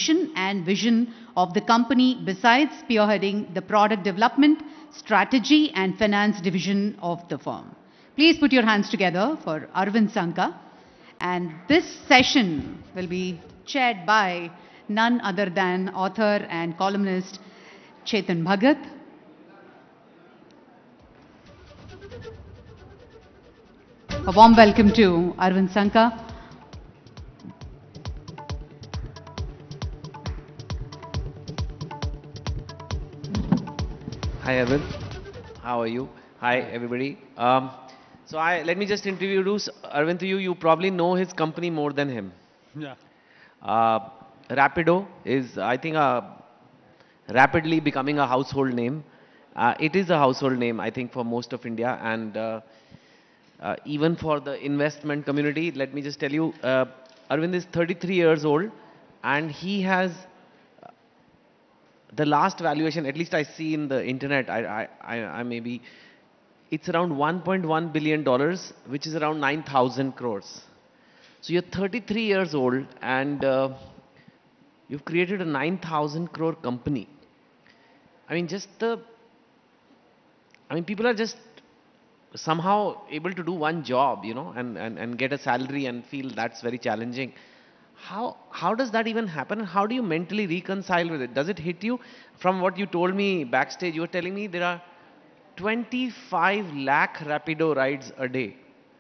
mission and vision of the company, besides spearheading the product development, strategy and finance division of the firm. Please put your hands together for Aravind Sanka. And this session will be chaired by none other than author and columnist Chetan Bhagat. A warm welcome to Aravind Sanka. Hi Aravind, how are you? Hi everybody. Let me just introduce Aravind to you. You probably know his company more than him. Yeah. Rapido is, I think, rapidly becoming a household name. It is a household name, I think, for most of India, and even for the investment community. Let me just tell you, Aravind is 33 years old, and he has the last valuation, at least I see in the internet, I maybe, it's around $1.1 billion, which is around 9,000 crores. So you're 33 years old, and you've created a 9,000 crore company. I mean, people are just somehow able to do one job, you know, and get a salary and feel that's very challenging. How does that even happen? How do you mentally reconcile with it? Does it hit you? From what you told me backstage, you were telling me there are 25 lakh Rapido rides a day,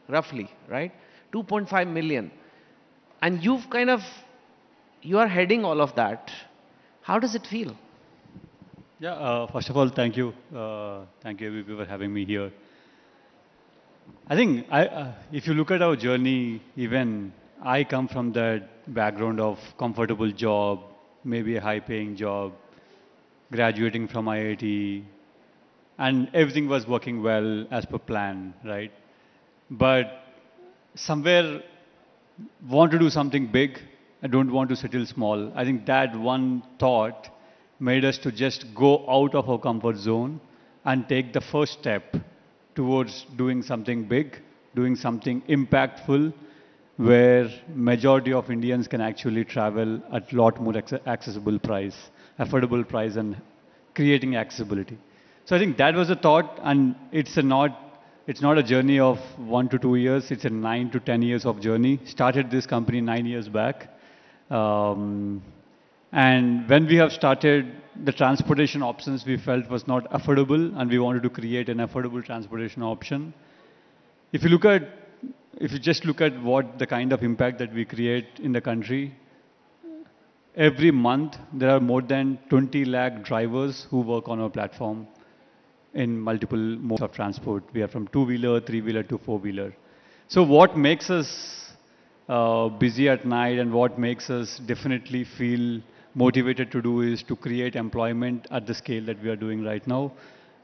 roughly, right? 2.5 million. And you are heading all of that. How does it feel? Yeah, first of all, thank you. Thank you, ABP, for having me here. I think if you look at our journey, even I come from that background of comfortable job, maybe a high-paying job, graduating from IIT, and everything was working well as per plan, right? But somewhere want to do something big. I don't want to settle small. I think that one thought made us to just go out of our comfort zone and take the first step towards doing something big, doing something impactful, where majority of Indians can actually travel at a lot more accessible price, affordable price, and creating accessibility. So I think that was the thought, and it's not a journey of 1 to 2 years. It's a 9 to 10 years of journey. Started this company 9 years back. And when we have started, the transportation options we felt was not affordable, and we wanted to create an affordable transportation option. If you just look at what the kind of impact that we create in the country, every month there are more than 20 lakh drivers who work on our platform in multiple modes of transport. We are from two-wheeler, three-wheeler to four-wheeler. So what makes us busy at night and what makes us definitely feel motivated to do is to create employment at the scale that we are doing right now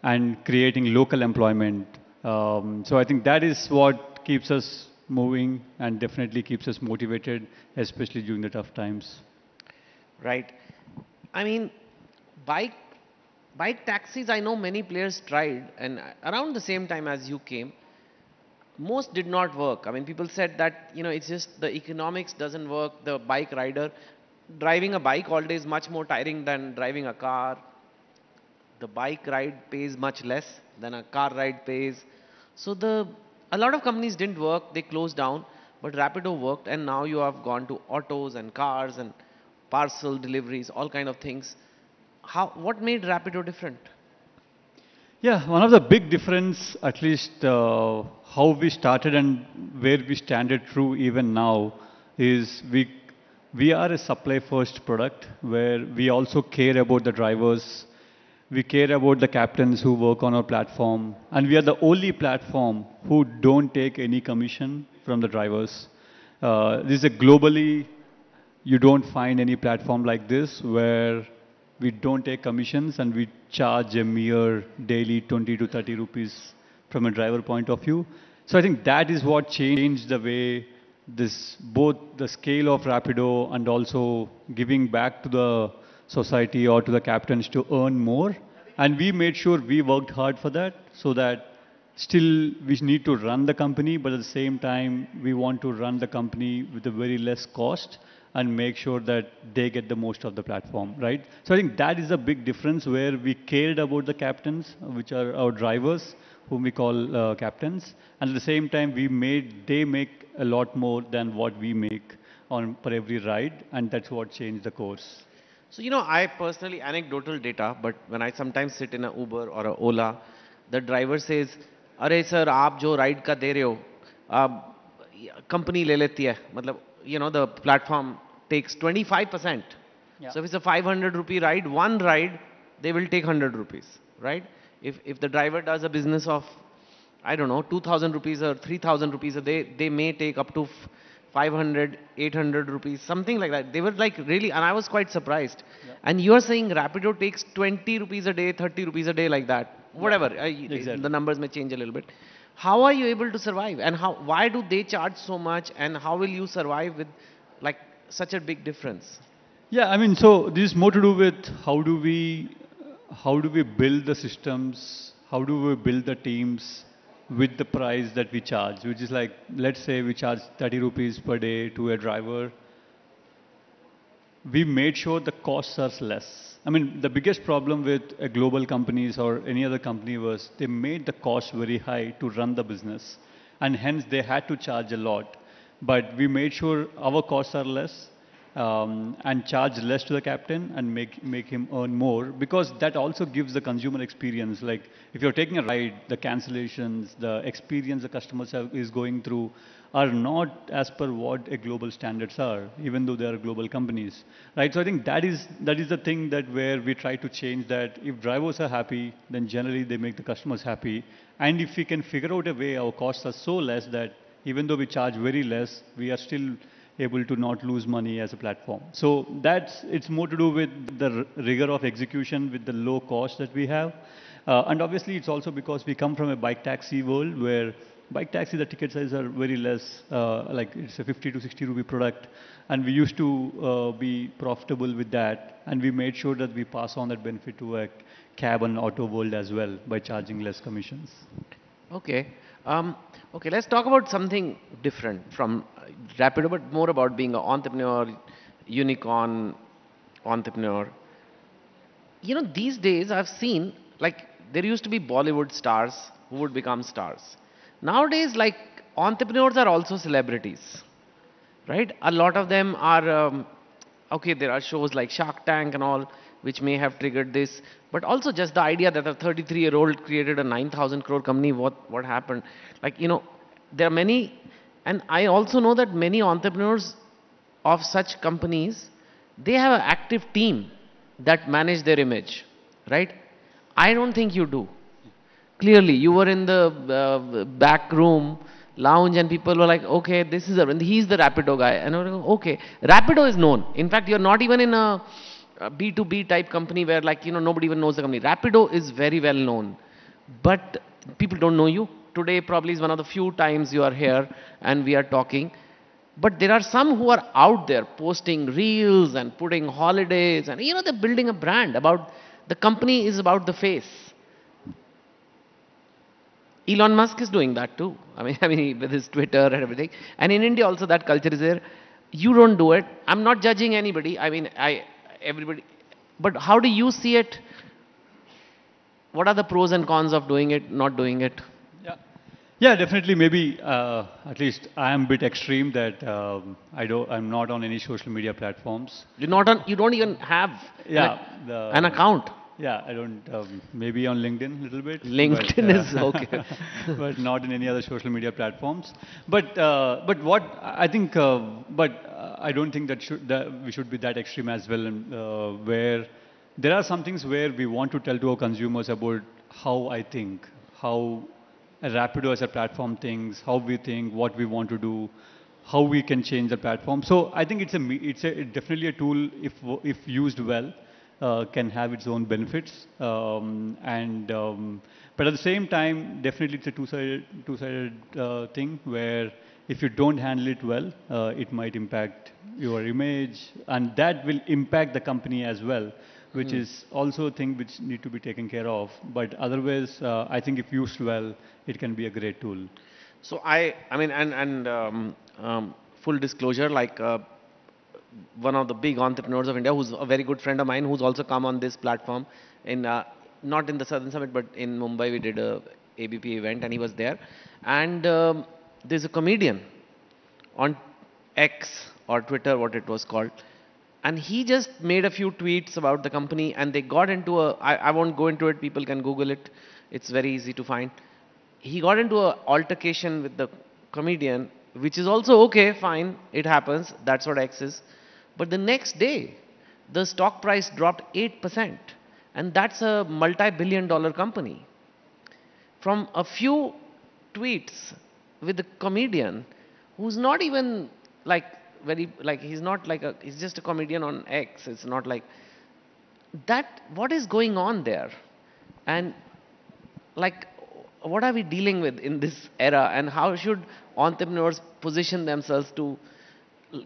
and creating local employment. So I think that is what keeps us moving and definitely keeps us motivated, especially during the tough times. Right. I mean, bike taxis, I know many players tried, and around the same time as you came, most did not work. I mean, people said that, you know, it's just the economics doesn't work. The bike rider, driving a bike all day is much more tiring than driving a car. The bike ride pays much less than a car ride pays. So a lot of companies didn't work, they closed down, but Rapido worked, and now you have gone to autos and cars and parcel deliveries, all kind of things. What made Rapido different? Yeah, one of the big difference, at least how we started and where we standed true even now, is we are a supply first product where we also care about the drivers. We care about the captains who work on our platform, and we are the only platform who don't take any commission from the drivers. This is a globally, you don't find any platform like this where we don't take commissions and we charge a mere daily 20 to 30 rupees from a driver point of view. So I think that is what changed the way both the scale of Rapido and also giving back to the society or to the captains to earn more. And we made sure we worked hard for that, so that still we need to run the company, but at the same time we want to run the company with a very less cost and make sure that they get the most of the platform, right? So I think that is a big difference where we cared about the captains, which are our drivers, whom we call captains, and at the same time they make a lot more than what we make on per every ride, and that's what changed the course. So, I personally, anecdotal data, but when I sometimes sit in a Uber or a Ola, the driver says, "Arey sir, आप जो ride का दे रहे हो, company ले लेती है." मतलब, the platform takes 25%. Yeah. So if it's a 500 rupee ride, one ride, they will take 100 rupees, right? If the driver does a business of, I don't know, 2,000 rupees or 3,000 rupees a day, they may take up to 500, 800 rupees, something like that. They were like really, and I was quite surprised. Yeah. And you are saying Rapido takes 20 rupees a day, 30 rupees a day, like that. Whatever, Exactly. the numbers may change a little bit. How are you able to survive? And why do they charge so much? And how will you survive with like such a big difference? Yeah, I mean, so this is more to do with how do we build the systems, how do we build the teams with the price that we charge, which is like, let's say we charge 30 rupees per day to a driver. We made sure the costs are less. I mean, the biggest problem with global companies or any other company was they made the cost very high to run the business, and hence they had to charge a lot. But we made sure our costs are less, and charge less to the captain and make him earn more, because that also gives the consumer experience. Like if you're taking a ride, the cancellations, the experience the customers is going through are not as per what a global standards are, even though they are global companies, right? So I think that is the thing that where we try to change that. If drivers are happy, then generally they make the customers happy, and if we can figure out a way our costs are so less that even though we charge very less, we are still able to not lose money as a platform. So it's more to do with the rigor of execution with the low cost that we have. And obviously it's also because we come from a bike taxi world where bike taxi, the ticket sizes are very less, like it's a 50 to 60 rupee product. And we used to be profitable with that. And we made sure that we pass on that benefit to a cab and auto world as well by charging less commissions. Okay. Okay, let's talk about something different from Rapido, but more about being an entrepreneur, unicorn entrepreneur. These days I've seen, like, there used to be Bollywood stars who would become stars. Nowadays, like, entrepreneurs are also celebrities, right? A lot of them are, okay, there are shows like Shark Tank and all, which may have triggered this, but also just the idea that a 33-year-old created a 9,000 crore company, what happened? Like, there are many, and I also know that many entrepreneurs of such companies, they have an active team that manage their image, right? I don't think you do. Clearly, you were in the back room, lounge, and people were like, okay, this is Aravind, he's the Rapido guy. And I was like, okay, Rapido is known. In fact, you're not even in a B2B type company where, like, nobody even knows the company. Rapido is very well known, but people don't know you. Today probably is one of the few times you are here and we are talking. But there are some who are out there posting reels and putting holidays, and they're building a brand about, the company is about the face. Elon Musk is doing that too. I mean with his Twitter and everything. And in India also that culture is there. You don't do it. I'm not judging anybody. Everybody. But how do you see it? What are the pros and cons of doing it, not doing it? Yeah, definitely. Maybe at least I am a bit extreme that I'm not on any social media platforms. You don't even have an account. Yeah, I don't. Maybe on LinkedIn a little bit. LinkedIn is okay, but not in any other social media platforms. But what I think, I don't think that we should be that extreme as well. Where there are some things where we want to tell to our consumers about how I think, how Rapido as a platform thinks, how we think, what we want to do, how we can change the platform. So I think it's definitely a tool if used well. Can have its own benefits, but at the same time, definitely it's a two-sided thing where if you don't handle it well, it might impact your image, and that will impact the company as well, which is also a thing which need to be taken care of. But otherwise, I think if used well, it can be a great tool. So full disclosure, like one of the big entrepreneurs of India, who's a very good friend of mine, who's also come on this platform in not in the Southern Summit, but in Mumbai. We did a ABP event, and he was there. And there's a comedian on X or Twitter, what it was called, and he just made a few tweets about the company, and they got into a. I won't go into it. People can Google it. It's very easy to find. He got into an altercation with the comedian, which is also okay, fine, it happens, that's what X is. But the next day, the stock price dropped 8%, and that's a multi-billion-dollar company. From a few tweets with the comedian, who's not even like he's not like he's just a comedian on X. It's not like that. What is going on there? And like, what are we dealing with in this era, and how should entrepreneurs position themselves to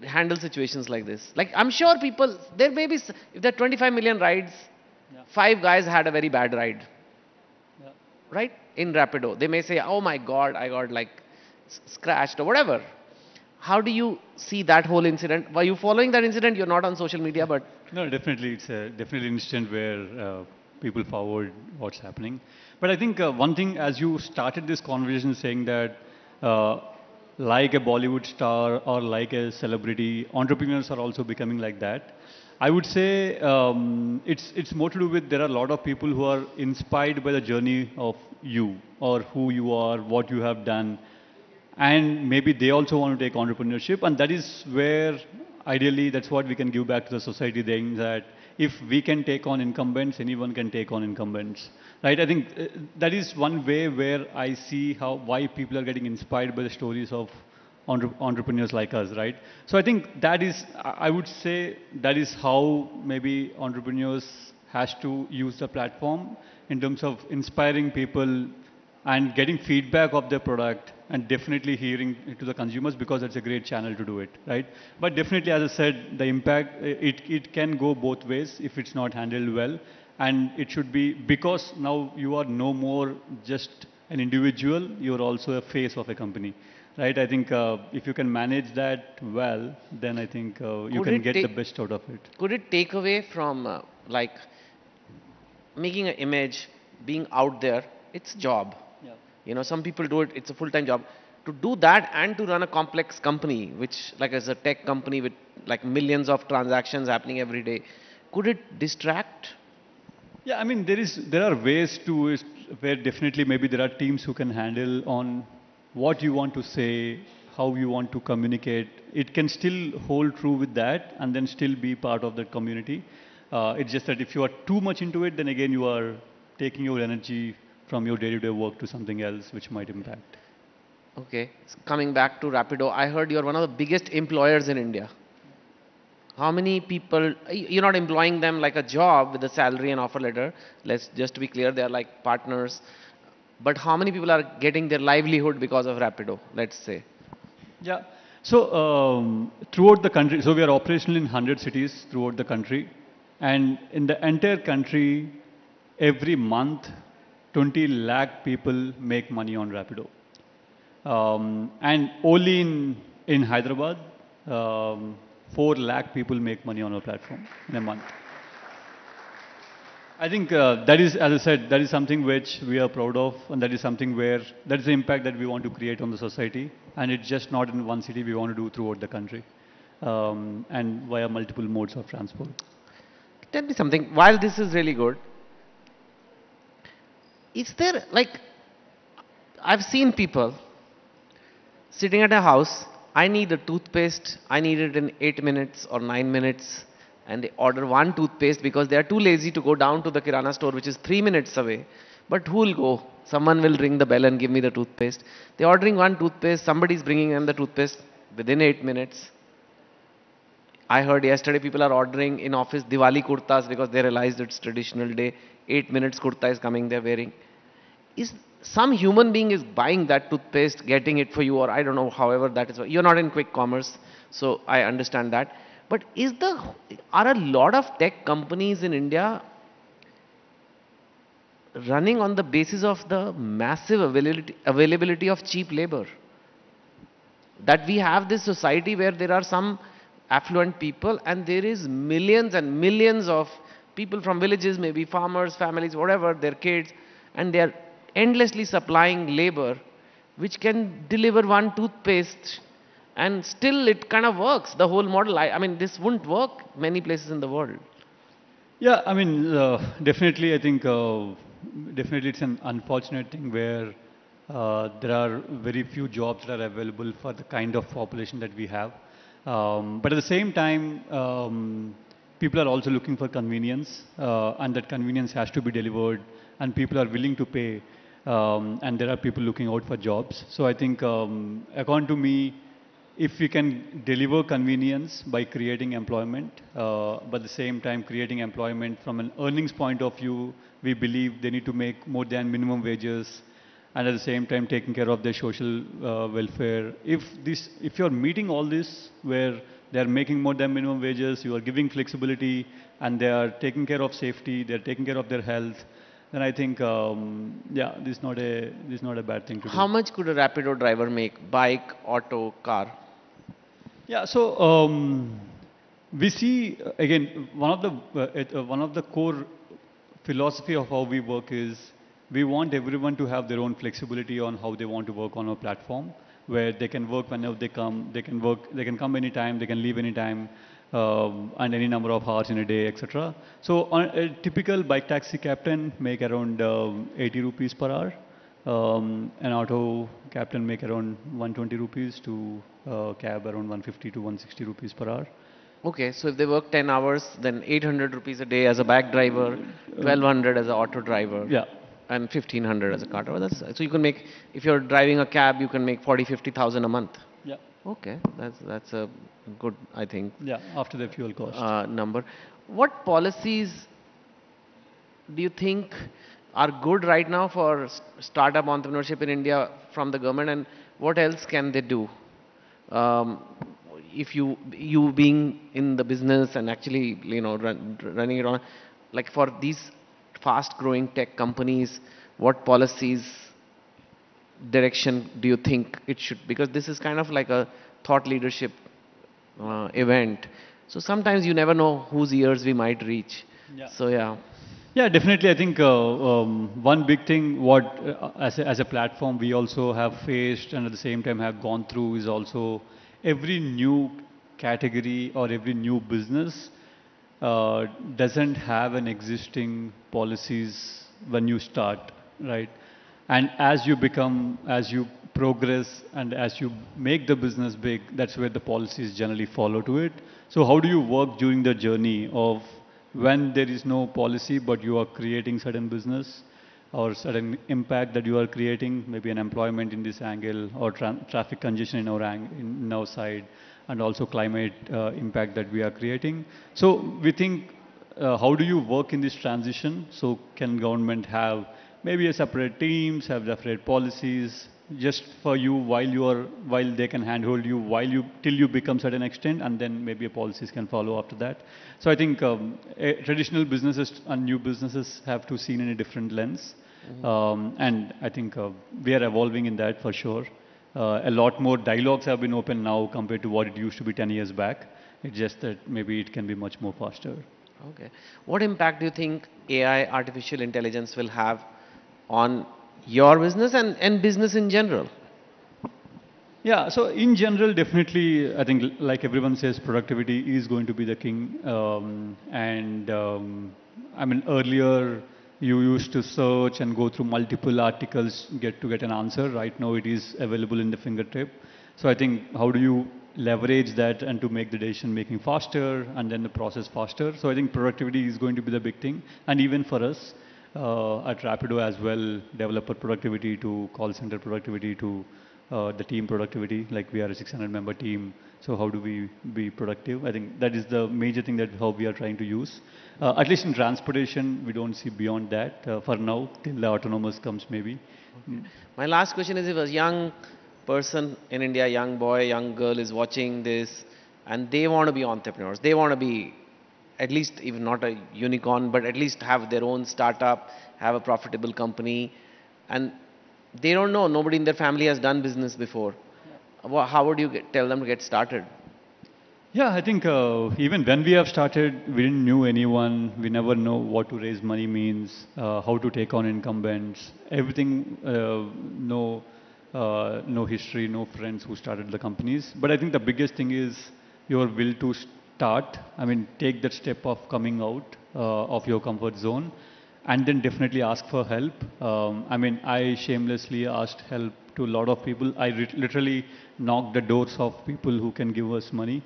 handle situations like this? Like, I'm sure people, there may be, if there are 25 million rides, 5 guys had a very bad ride, right? In Rapido. They may say, oh my God, I got like scratched or whatever. How do you see that whole incident? Were you following that incident? You're not on social media, but... No, definitely. It's a definitely an incident where people forward what's happening. But I think one thing, as you started this conversation saying that like a Bollywood star or like a celebrity, entrepreneurs are also becoming like that. I would say it's more to do with there are a lot of people who are inspired by the journey of you or who you are, what you have done. And maybe they also want to take entrepreneurship, and that is where ideally that's what we can give back to the society, then that if we can take on incumbents, anyone can take on incumbents, right? I think that is one way where I see why people are getting inspired by the stories of entrepreneurs like us, right? So I think that is, I would say that is how maybe entrepreneurs has to use the platform in terms of inspiring people and getting feedback of their product and definitely hearing it to the consumers, because that's a great channel to do it, right? But definitely, as I said, the impact, it can go both ways if it's not handled well. And it should be, because now you are no more just an individual, you're also a face of a company, right? I think if you can manage that well, then I think you can get the best out of it. Could it take away from like making an image, being out there? It's job. You know, some people do it, it's a full-time job. To do that and to run a complex company, which like is a tech company with like millions of transactions happening every day, could it distract? Yeah, I mean, there are ways to it where definitely maybe there are teams who can handle on what you want to say, how you want to communicate. It can still hold true with that and then still be part of that community. It's just that if you are too much into it, then again you are taking your energy from your day-to-day work to something else which might impact. Okay, coming back to Rapido, I heard you're one of the biggest employers in India. How many people, you're not employing them like a job with a salary and offer letter, let's just to be clear, they are like partners. But how many people are getting their livelihood because of Rapido, let's say? Yeah, so throughout the country, so we are operational in 100 cities throughout the country. And in the entire country, every month, 20 lakh people make money on Rapido. And only in Hyderabad, 4 lakh people make money on our platform in a month. I think that is, as I said, that is something which we are proud of, and that is something where, that is the impact that we want to create on the society. And it's just not in one city, we want to do throughout the country, and via multiple modes of transport. Tell me something, while this is really good, is there, like, I've seen people sitting at a house, I need a toothpaste, I need it in 8 minutes or 9 minutes, and they order one toothpaste because they are too lazy to go down to the Kirana store, which is 3 minutes away. But who will go? Someone will ring the bell and give me the toothpaste. They're ordering one toothpaste, somebody's bringing them the toothpaste within 8 minutes. I heard yesterday people are ordering in office Diwali kurtas because they realized it's traditional day. 8 minutes kurta is coming, they're wearing. Is some human being is buying that toothpaste, getting it for you, or I don't know, however that is. You're not in quick commerce, so I understand that. But are a lot of tech companies in India running on the basis of the massive availability of cheap labor? That we have this society where there are some affluent people, and there is millions and millions of people from villages, maybe farmers, families, whatever, their kids, and they are endlessly supplying labor, which can deliver one toothpaste, and still it kind of works, the whole model. I mean, this wouldn't work many places in the world. Yeah, I mean, definitely, I think, definitely it's an unfortunate thing where there are very few jobs that are available for the kind of population that we have. But at the same time, people are also looking for convenience, and that convenience has to be delivered, and people are willing to pay, and there are people looking out for jobs. So I think, according to me, if we can deliver convenience by creating employment, but at the same time creating employment from an earnings point of view, we believe they need to make more than minimum wages, and at the same time taking care of their social welfare. If you're meeting all this, where they're making more than minimum wages, you are giving flexibility, and they are taking care of safety, they're taking care of their health, then I think, yeah, this is not a bad thing to do. How much could a Rapido driver make? Bike, auto, car? Yeah, so we see again one of the core philosophy of how we work is we want everyone to have their own flexibility on how they want to work on our platform, where they can work whenever they come, they can come anytime, they can leave anytime, and any number of hours in a day, etc. So on a typical bike taxi captain make around 80 rupees per hour. An auto captain make around 120 rupees to cab around 150 to 160 rupees per hour. Okay, so if they work 10 hours, then 800 rupees a day as a bike driver, 1200 as an auto driver, Yeah. and 1500 as a car driver. So you can make, if you're driving a cab, you can make 40-50,000 a month. Yeah. Okay, that's a good, I think, Yeah. After the fuel cost. number. What policies do you think are good right now for startup entrepreneurship in India from the government, and what else can they do? If you being in the business and actually running it on, like for these fast growing tech companies, what policies, direction do you think it should, because this is kind of like a thought leadership event, so sometimes you never know whose ears we might reach. Yeah. So yeah. Yeah, definitely. I think one big thing what as a platform we also have faced and at the same time have gone through is also every new category or every new business doesn't have an existing policies when you start, right? And as you progress and as you make the business big, that's where the policies generally follow to it. So how do you work during the journey of when there is no policy but you are creating certain business or certain impact that you are creating, maybe an employment in this angle or traffic congestion in our side, and also climate impact that we are creating. So we think, how do you work in this transition? So can government have maybe a separate teams, have separate policies, just for you while they can handhold you till you become certain extent, and then maybe a policies can follow after that. So I think traditional businesses and new businesses have to seen in a different lens, and I think we are evolving in that for sure. A lot more dialogues have been open now compared to what it used to be 10 years back. It's just that maybe it can be much more faster. Okay. What impact do you think AI, artificial intelligence, will have on your business and business in general? Yeah, so in general, definitely, I think like everyone says, productivity is going to be the king. I mean, earlier you used to search and go through multiple articles get an answer. Right now it is available in the fingertip. So I think how do you leverage that and to make the decision making faster and then the process faster. So I think productivity is going to be the big thing. And even for us at Rapido as well, developer productivity to call center productivity to the team productivity, like we are a 600 member team. So how do we be productive? I think that is the major thing that how we are trying to use. At least in transportation, we don't see beyond that for now, till the autonomous comes maybe. Okay. My last question is, if a young person in India, young boy, young girl is watching this and they want to be entrepreneurs, they want to be at least, even not a unicorn, but at least have their own startup, have a profitable company, and they don't know, nobody in their family has done business before. How would you tell them to get started? Yeah, I think even when we have started, we didn't knew anyone. We never know what to raise money means, how to take on incumbents, everything. No history, no friends who started the companies. But I think the biggest thing is your will to start. I mean, take that step of coming out of your comfort zone, and then definitely ask for help. I mean, I shamelessly asked help to a lot of people. I literally knocked the doors of people who can give us money.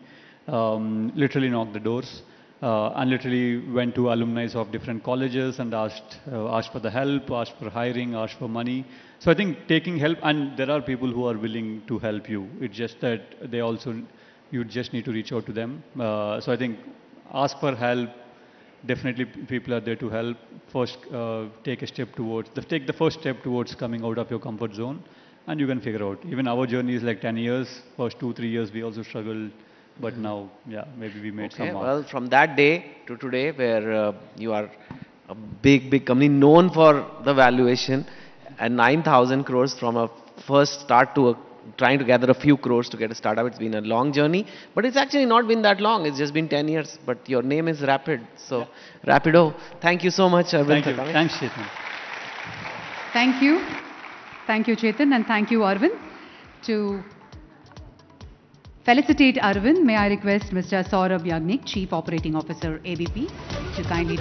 Literally knocked the doors, and literally went to alumni of different colleges and asked for the help, asked for hiring, asked for money. So I think taking help, and there are people who are willing to help you. It's just that they also, you just need to reach out to them. So I think ask for help. Definitely people are there to help. First, take a step towards, take the first step towards coming out of your comfort zone, and you can figure out. Even our journey is like 10 years. First 2-3 years we also struggled, but now, yeah, maybe we made Okay, some mark. well, from that day to today, where you are a big, big company known for the valuation, and 9,000 crores from a first start to trying to gather a few crores to get a startup. It's been a long journey, but it's actually not been that long. It's just been 10 years. But your name is Rapid, so Rapido. Thank you so much, Aravind, Thank for you. coming. Thanks, Chetan. Thank you. Thank you, Chetan, and thank you, Aravind. To felicitate Aravind, may I request Mr. Saurabh Yagnik, Chief Operating Officer, ABP, to kindly